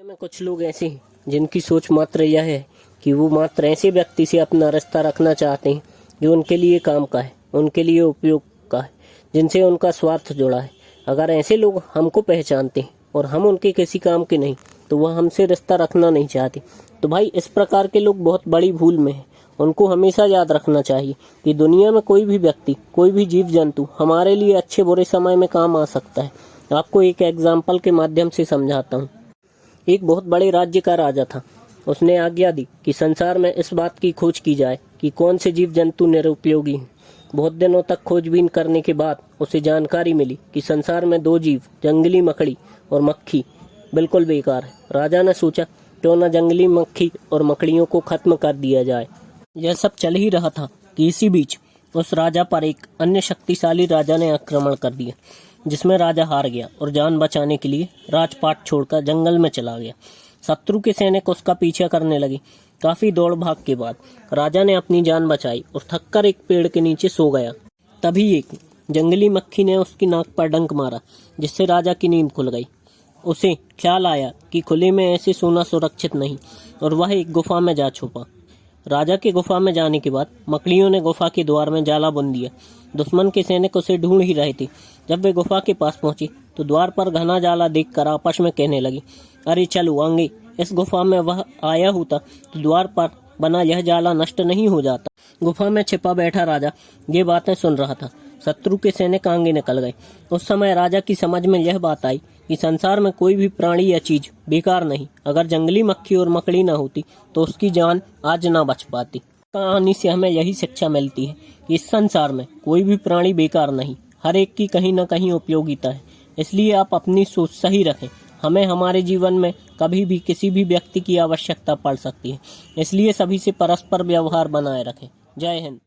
में कुछ लोग ऐसे हैं जिनकी सोच मात्र यह है कि वो मात्र ऐसे व्यक्ति से अपना रिश्ता रखना चाहते हैं जो उनके लिए काम का है, उनके लिए उपयोग का है, जिनसे उनका स्वार्थ जुड़ा है। अगर ऐसे लोग हमको पहचानते हैं और हम उनके किसी काम के नहीं, तो वह हमसे रिश्ता रखना नहीं चाहते। तो भाई, इस प्रकार के लोग बहुत बड़ी भूल में हैं। उनको हमेशा याद रखना चाहिए कि दुनिया में कोई भी व्यक्ति, कोई भी जीव जंतु हमारे लिए अच्छे बुरे समय में काम आ सकता है। आपको एक एग्जाम्पल के माध्यम से समझाता हूँ। एक बहुत बड़े राज्य का राजा था। उसने आज्ञा दी कि संसार में इस बात की खोज की जाए कि कौन से जीव जंतु निरुपयोगी हैं। बहुत दिनों तक खोजबीन करने के बाद उसे जानकारी मिली कि संसार में दो जीव, जंगली मकड़ी और मक्खी, बिल्कुल बेकार है। राजा ने सोचा, क्यों न जंगली मक्खी और मकड़ियों को खत्म कर दिया जाए। यह सब चल ही रहा था कि इसी बीच उस राजा पर एक अन्य शक्तिशाली राजा ने आक्रमण कर दिया, जिसमें राजा हार गया और जान बचाने के लिए राजपाट छोड़कर जंगल में चला गया। शत्रु के सैनिक उसका पीछा करने लगे। काफी दौड़ भाग के बाद राजा ने अपनी जान बचाई और थककर एक पेड़ के नीचे सो गया। तभी एक जंगली मक्खी ने उसकी नाक पर डंक मारा, जिससे राजा की नींद खुल गई। उसे ख्याल आया कि खुले में ऐसे सोना सुरक्षित नहीं, और वह एक गुफा में जा छुपा। राजा के गुफा में जाने के बाद मकड़ियों ने गुफा के द्वार में जाला बुन दिया। दुश्मन के सैनिक उसे ढूंढ ही रहे थे। जब वे गुफा के पास पहुंचे तो द्वार पर घना जाला देखकर आपस में कहने लगी, अरे चलो आगे, इस गुफा में वह आया होता तो द्वार पर बना यह जाला नष्ट नहीं हो जाता। गुफा में छिपा बैठा राजा ये बातें सुन रहा था। शत्रु के सैनिक आगे निकल गए। उस समय राजा की समझ में यह बात आई कि संसार में कोई भी प्राणी या चीज बेकार नहीं। अगर जंगली मक्खी और मकड़ी न होती तो उसकी जान आज ना बच पाती। कहानी से हमें यही शिक्षा मिलती है कि इस संसार में कोई भी प्राणी बेकार नहीं, हर एक की कहीं न कहीं उपयोगिता है। इसलिए आप अपनी सोच सही रखें। हमें हमारे जीवन में कभी भी किसी भी व्यक्ति की आवश्यकता पड़ सकती है, इसलिए सभी से परस्पर व्यवहार बनाए रखें। जय हिंद।